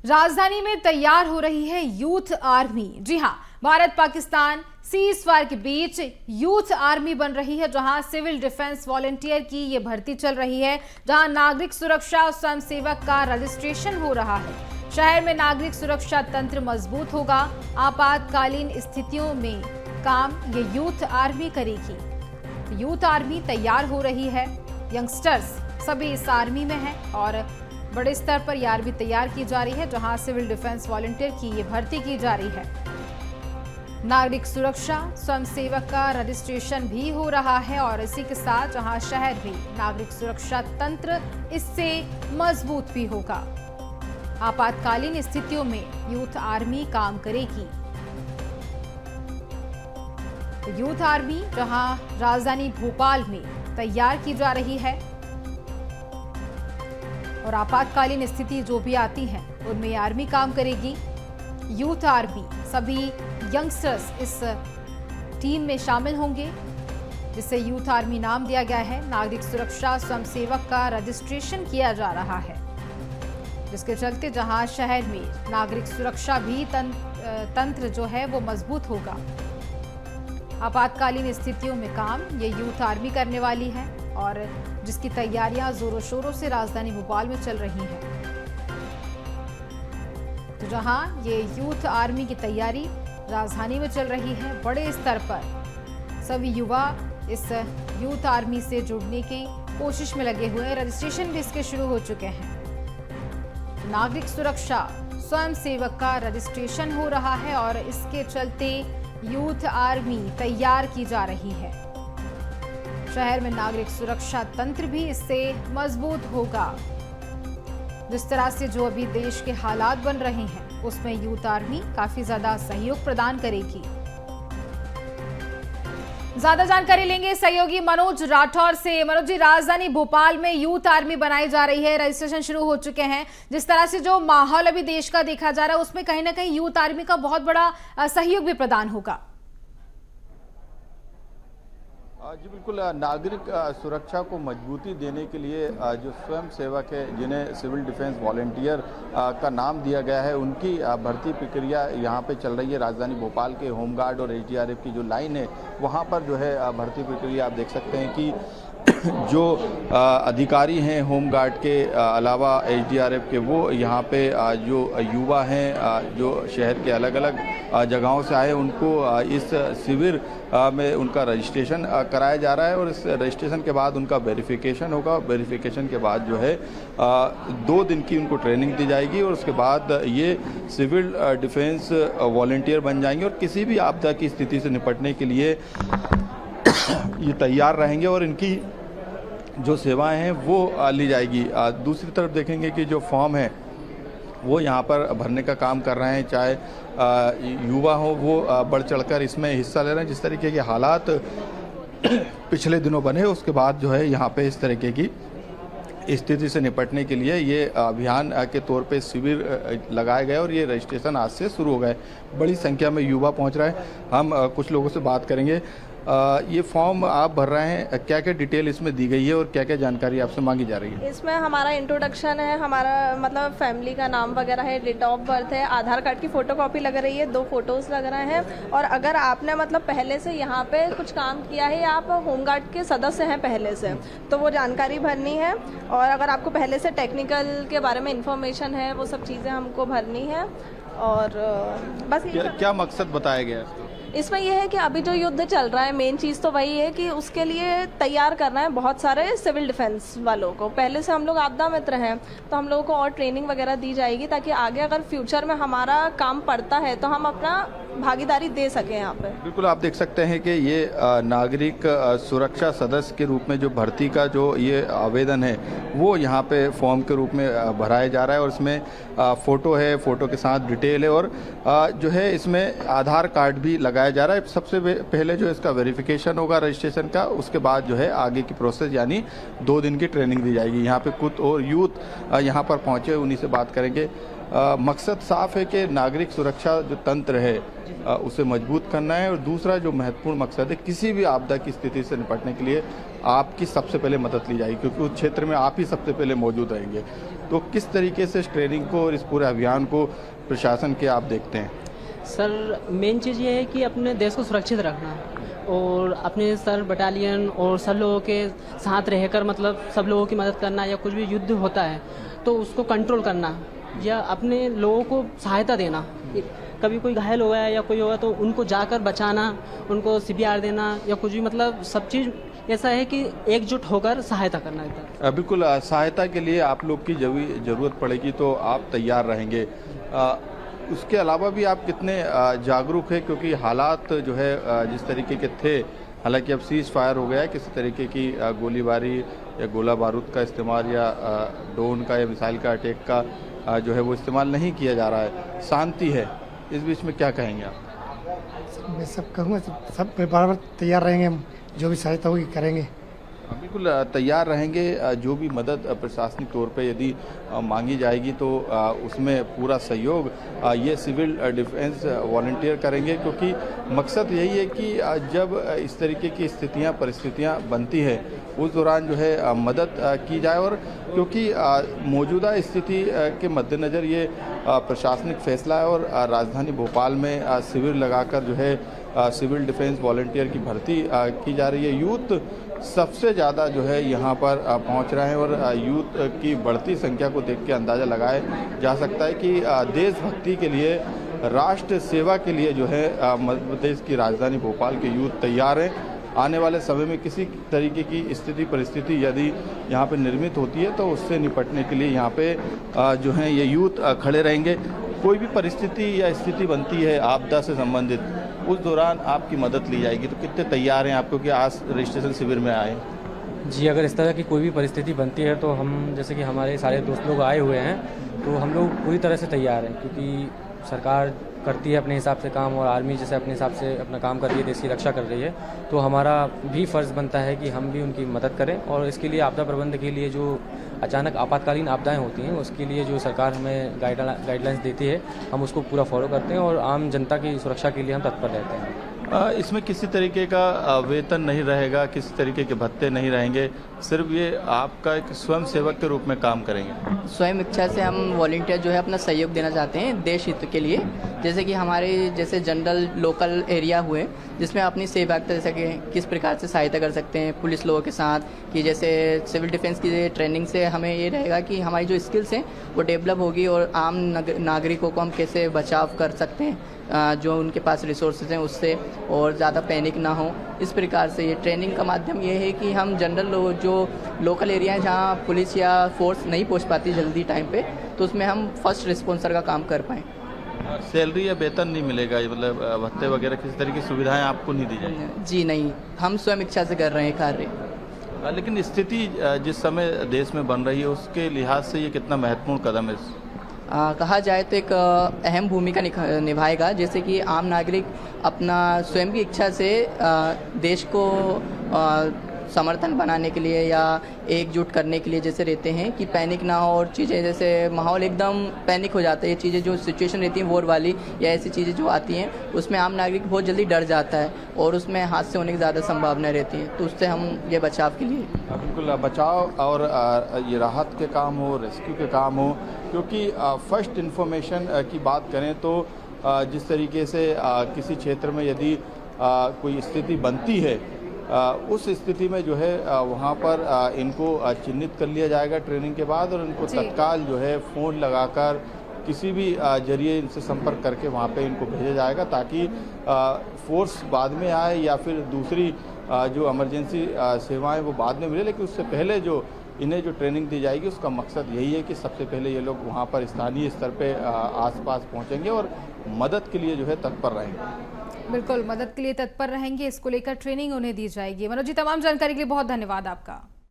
राजधानी में तैयार हो रही है यूथ आर्मी। जी हां, भारत पाकिस्तान सीज़फायर के बीच यूथ आर्मी बन रही है, जहां सिविल डिफेंस वॉलंटियर की ये भर्ती चल रही है, जहां नागरिक सुरक्षा स्वयंसेवक का रजिस्ट्रेशन हो रहा है। शहर में नागरिक सुरक्षा तंत्र मजबूत होगा। आपातकालीन स्थितियों में काम ये यूथ आर्मी करेगी। यूथ आर्मी तैयार हो रही है, यंगस्टर्स सभी इस आर्मी में हैं और बड़े स्तर पर ये आर्मी तैयार की जा रही है, जहां सिविल डिफेंस वॉलंटियर की ये भर्ती की जा रही है। नागरिक सुरक्षा स्वयंसेवक का रजिस्ट्रेशन भी हो रहा है और इसी के साथ जहां शहर में नागरिक सुरक्षा तंत्र इससे मजबूत भी होगा। आपातकालीन स्थितियों में यूथ आर्मी काम करेगी। यूथ आर्मी जहां राजधानी भोपाल में तैयार की जा रही है और आपातकालीन स्थिति जो भी आती है उनमें ये आर्मी काम करेगी। यूथ आर्मी सभी यंगस्टर्स इस टीम में शामिल होंगे, जिसे यूथ आर्मी नाम दिया गया है। नागरिक सुरक्षा स्वयंसेवक का रजिस्ट्रेशन किया जा रहा है, जिसके चलते जहां शहर में नागरिक सुरक्षा भी तंत्र जो है वो मजबूत होगा। आपातकालीन स्थितियों में काम ये यूथ आर्मी करने वाली है और जिसकी तैयारियां जोरों शोरों से राजधानी भोपाल में चल रही हैं। तो जहां ये यूथ आर्मी की तैयारी राजधानी में चल रही है, बड़े स्तर पर सभी युवा इस यूथ आर्मी से जुड़ने की कोशिश में लगे हुए हैं। रजिस्ट्रेशन भी इसके शुरू हो चुके हैं। नागरिक सुरक्षा स्वयंसेवक का रजिस्ट्रेशन हो रहा है और इसके चलते यूथ आर्मी तैयार की जा रही है। शहर में नागरिक सुरक्षा तंत्र भी इससे मजबूत होगा। जिस तरह से जो अभी देश के हालात बन रहे हैं उसमें यूथ आर्मी काफी ज्यादा सहयोग प्रदान करेगी। ज्यादा जानकारी लेंगे सहयोगी मनोज राठौर से। मनोज जी, राजधानी भोपाल में यूथ आर्मी बनाई जा रही है, रजिस्ट्रेशन शुरू हो चुके हैं। जिस तरह से जो माहौल अभी देश का देखा जा रहा है उसमें कहीं ना कहीं यूथ आर्मी का बहुत बड़ा सहयोग भी प्रदान होगा। जी बिल्कुल, नागरिक सुरक्षा को मजबूती देने के लिए जो स्वयं सेवक है, जिन्हें सिविल डिफेंस वॉलंटियर का नाम दिया गया है, उनकी भर्ती प्रक्रिया यहाँ पे चल रही है। राजधानी भोपाल के होमगार्ड और एसडीआरएफ की जो लाइन है वहाँ पर जो है भर्ती प्रक्रिया आप देख सकते हैं कि जो अधिकारी हैं होमगार्ड के अलावा एसडीआरएफ के, वो यहाँ पे जो युवा हैं जो शहर के अलग अलग जगहों से आए, उनको इस शिविर में उनका रजिस्ट्रेशन कराया जा रहा है और इस रजिस्ट्रेशन के बाद उनका वेरिफिकेशन होगा। वेरिफिकेशन के बाद जो है 2 दिन की उनको ट्रेनिंग दी जाएगी और उसके बाद ये सिविल डिफेंस वॉलंटियर बन जाएंगे और किसी भी आपदा की स्थिति से निपटने के लिए ये तैयार रहेंगे और इनकी जो सेवाएं हैं वो ली जाएगी। दूसरी तरफ देखेंगे कि जो फॉर्म है वो यहाँ पर भरने का काम कर रहे हैं, चाहे युवा हो वो बढ़ चढ़कर इसमें हिस्सा ले रहे हैं। जिस तरीके के हालात पिछले दिनों बने उसके बाद जो है यहाँ पे इस तरीके की स्थिति से निपटने के लिए ये अभियान के तौर पे शिविर लगाए गए और ये रजिस्ट्रेशन आज से शुरू हो गए। बड़ी संख्या में युवा पहुंच रहे हैं। हम कुछ लोगों से बात करेंगे। ये फॉर्म आप भर रहे हैं, क्या क्या डिटेल इसमें दी गई है और क्या क्या जानकारी आपसे मांगी जा रही है? इसमें हमारा इंट्रोडक्शन है, हमारा मतलब फैमिली का नाम वगैरह है, डेट ऑफ बर्थ है, आधार कार्ड की फोटोकॉपी लग रही है, 2 फोटोज लग रहे हैं और अगर आपने मतलब पहले से यहाँ पे कुछ काम किया है या आप होमगार्ड के सदस्य हैं पहले से, तो वो जानकारी भरनी है। और अगर आपको पहले से टेक्निकल के बारे में इंफॉर्मेशन है, वो सब चीज़ें हमको भरनी है। और बस क्या मकसद बताया गया है इसमें यह है कि अभी जो युद्ध चल रहा है, मेन चीज़ तो वही है कि उसके लिए तैयार करना है बहुत सारे सिविल डिफेंस वालों को। पहले से हम लोग आपदा मित्र हैं तो हम लोगों को और ट्रेनिंग वगैरह दी जाएगी ताकि आगे अगर फ्यूचर में हमारा काम पड़ता है तो हम अपना भागीदारी दे सकें यहाँ पे। बिल्कुल, आप देख सकते हैं कि ये नागरिक सुरक्षा सदस्य के रूप में जो भर्ती का जो ये आवेदन है वो यहाँ पे फॉर्म के रूप में भराया जा रहा है और इसमें फ़ोटो है, फ़ोटो के साथ डिटेल है और जो है इसमें आधार कार्ड भी लगाया जा रहा है। सबसे पहले जो इसका वेरिफिकेशन होगा रजिस्ट्रेशन का, उसके बाद जो है आगे की प्रोसेस यानी 2 दिन की ट्रेनिंग दी जाएगी। यहाँ पे कुछ और यूथ यहाँ पर पहुँचे, उन्हीं से बात करेंगे। मकसद साफ है कि नागरिक सुरक्षा जो तंत्र है उसे मजबूत करना है और दूसरा जो महत्वपूर्ण मकसद है किसी भी आपदा की स्थिति से निपटने के लिए आपकी सबसे पहले मदद ली जाएगी, क्योंकि उस क्षेत्र में आप ही सबसे पहले मौजूद रहेंगे। तो किस तरीके से इस ट्रेनिंग को और इस पूरे अभियान को प्रशासन के आप देखते हैं? सर, मेन चीज़ ये है कि अपने देश को सुरक्षित रखना और अपने सर बटालियन और सब लोगों के साथ रहकर मतलब सब लोगों की मदद करना, या कुछ भी युद्ध होता है तो उसको कंट्रोल करना या अपने लोगों को सहायता देना। कभी कोई घायल हो गया या कोई होगा तो उनको जाकर बचाना, उनको CPR देना या कुछ भी, मतलब सब चीज़ ऐसा है कि एकजुट होकर सहायता करना इधर। बिल्कुल, सहायता के लिए आप लोग की ज़रूरत पड़ेगी तो आप तैयार रहेंगे। उसके अलावा भी आप कितने जागरूक हैं, क्योंकि हालात जो है जिस तरीके के थे, हालांकि अब सीज फायर हो गया है, किसी तरीके की गोलीबारी या गोला बारूद का इस्तेमाल या ड्रोन का या मिसाइल का अटैक का जो है वो इस्तेमाल नहीं किया जा रहा है, शांति है। इस बीच में क्या कहेंगे आप? मैं सब कहूँगा, सब बराबर तैयार रहेंगे, हम जो भी सहायता होगी करेंगे। बिल्कुल तैयार रहेंगे। जो भी मदद प्रशासनिक तौर पे यदि मांगी जाएगी तो उसमें पूरा सहयोग ये सिविल डिफेंस वॉलंटियर करेंगे, क्योंकि मकसद यही है कि जब इस तरीके की स्थितियां परिस्थितियां बनती है उस दौरान जो है मदद की जाए। और क्योंकि मौजूदा स्थिति के मद्देनज़र ये प्रशासनिक फैसला है और राजधानी भोपाल में शिविर लगाकर जो है सिविल डिफेंस वॉलंटियर की भर्ती की जा रही है। यूथ सबसे ज़्यादा जो है यहाँ पर पहुँच रहे हैं और यूथ की बढ़ती संख्या को देख के अंदाज़ा लगाया जा सकता है कि देशभक्ति के लिए, राष्ट्र सेवा के लिए जो है मध्य प्रदेश की राजधानी भोपाल के यूथ तैयार हैं। आने वाले समय में किसी तरीके की स्थिति परिस्थिति यदि यहाँ पे निर्मित होती है तो उससे निपटने के लिए यहाँ पे जो है ये यूथ खड़े रहेंगे। कोई भी परिस्थिति या स्थिति बनती है आपदा से संबंधित, उस दौरान आपकी मदद ली जाएगी। तो कितने तैयार हैं आपको कि आज रजिस्ट्रेशन शिविर में आए? जी, अगर इस तरह की कोई भी परिस्थिति बनती है तो हम, जैसे कि हमारे सारे दोस्त लोग आए हुए हैं, तो हम लोग पूरी तरह से तैयार हैं, क्योंकि सरकार करती है अपने हिसाब से काम और आर्मी जैसे अपने हिसाब से अपना काम कर रही है, देश की रक्षा कर रही है, तो हमारा भी फ़र्ज़ बनता है कि हम भी उनकी मदद करें। और इसके लिए आपदा प्रबंधन के लिए जो अचानक आपातकालीन आपदाएं होती हैं उसके लिए जो सरकार हमें गाइडलाइंस देती है, हम उसको पूरा फॉलो करते हैं और आम जनता की सुरक्षा के लिए हम तत्पर रहते हैं। इसमें किसी तरीके का वेतन नहीं रहेगा, किसी तरीके के भत्ते नहीं रहेंगे, सिर्फ ये आपका एक स्वयं सेवक के रूप में काम करेंगे। स्वयं इच्छा से हम वॉलंटियर जो है अपना सहयोग देना चाहते हैं देश हित के लिए। जैसे कि हमारे जैसे जनरल लोकल एरिया हुए जिसमें अपनी सेवा कर सकें, किस प्रकार से सहायता कर सकते हैं पुलिस लोगों के साथ, कि जैसे सिविल डिफेंस की ट्रेनिंग से हमें ये रहेगा कि हमारी जो स्किल्स हैं वो डेवलप होगी और आम नागरिकों को हम कैसे बचाव कर सकते हैं जो उनके पास रिसोर्सेज हैं उससे, और ज़्यादा पैनिक ना हो। इस प्रकार से ये ट्रेनिंग का माध्यम ये है कि हम जनरल जो लोकल एरिया है जहाँ पुलिस या फोर्स नहीं पहुँच पाती जल्दी टाइम पे, तो उसमें हम फर्स्ट रिस्पॉन्सर का काम कर पाएँ। सैलरी या वेतन नहीं मिलेगा, मतलब भत्ते वगैरह किसी तरह की सुविधाएं आपको नहीं दी जाएगी? जी नहीं, हम स्वयं इच्छा से कर रहे हैं कार्य। लेकिन स्थिति जिस समय देश में बन रही है उसके लिहाज से ये कितना महत्वपूर्ण कदम है? कहा जाए तो एक अहम भूमिका निभाएगा, जैसे कि आम नागरिक अपना स्वयं की इच्छा से देश को समर्थन बनाने के लिए या एकजुट करने के लिए जैसे रहते हैं कि पैनिक ना हो और चीज़ें, जैसे माहौल एकदम पैनिक हो जाता है, ये चीज़ें जो सिचुएशन रहती हैं वॉर वाली या ऐसी चीज़ें जो आती हैं उसमें आम नागरिक बहुत जल्दी डर जाता है और उसमें हादसे होने की ज़्यादा संभावना रहती है, तो उससे हम ये बचाव के लिए बिल्कुल बचाव और ये राहत के काम हो, रेस्क्यू के काम हो, क्योंकि फर्स्ट इन्फॉर्मेशन की बात करें तो जिस तरीके से किसी क्षेत्र में यदि कोई स्थिति बनती है उस स्थिति में जो है वहाँ पर इनको चिन्हित कर लिया जाएगा ट्रेनिंग के बाद, और इनको तत्काल जो है फ़ोन लगाकर किसी भी जरिए इनसे संपर्क करके वहाँ पे इनको भेजा जाएगा, ताकि फोर्स बाद में आए या फिर दूसरी जो इमरजेंसी सेवाएं वो बाद में मिले। लेकिन उससे पहले जो इन्हें जो ट्रेनिंग दी जाएगी उसका मकसद यही है कि सबसे पहले ये लोग वहाँ पर स्थानीय स्तर पे आसपास पहुँचेंगे और मदद के लिए जो है तत्पर रहेंगे। बिल्कुल, मदद के लिए तत्पर रहेंगे, इसको लेकर ट्रेनिंग उन्हें दी जाएगी। मनोज जी, तमाम जानकारी के लिए बहुत धन्यवाद आपका।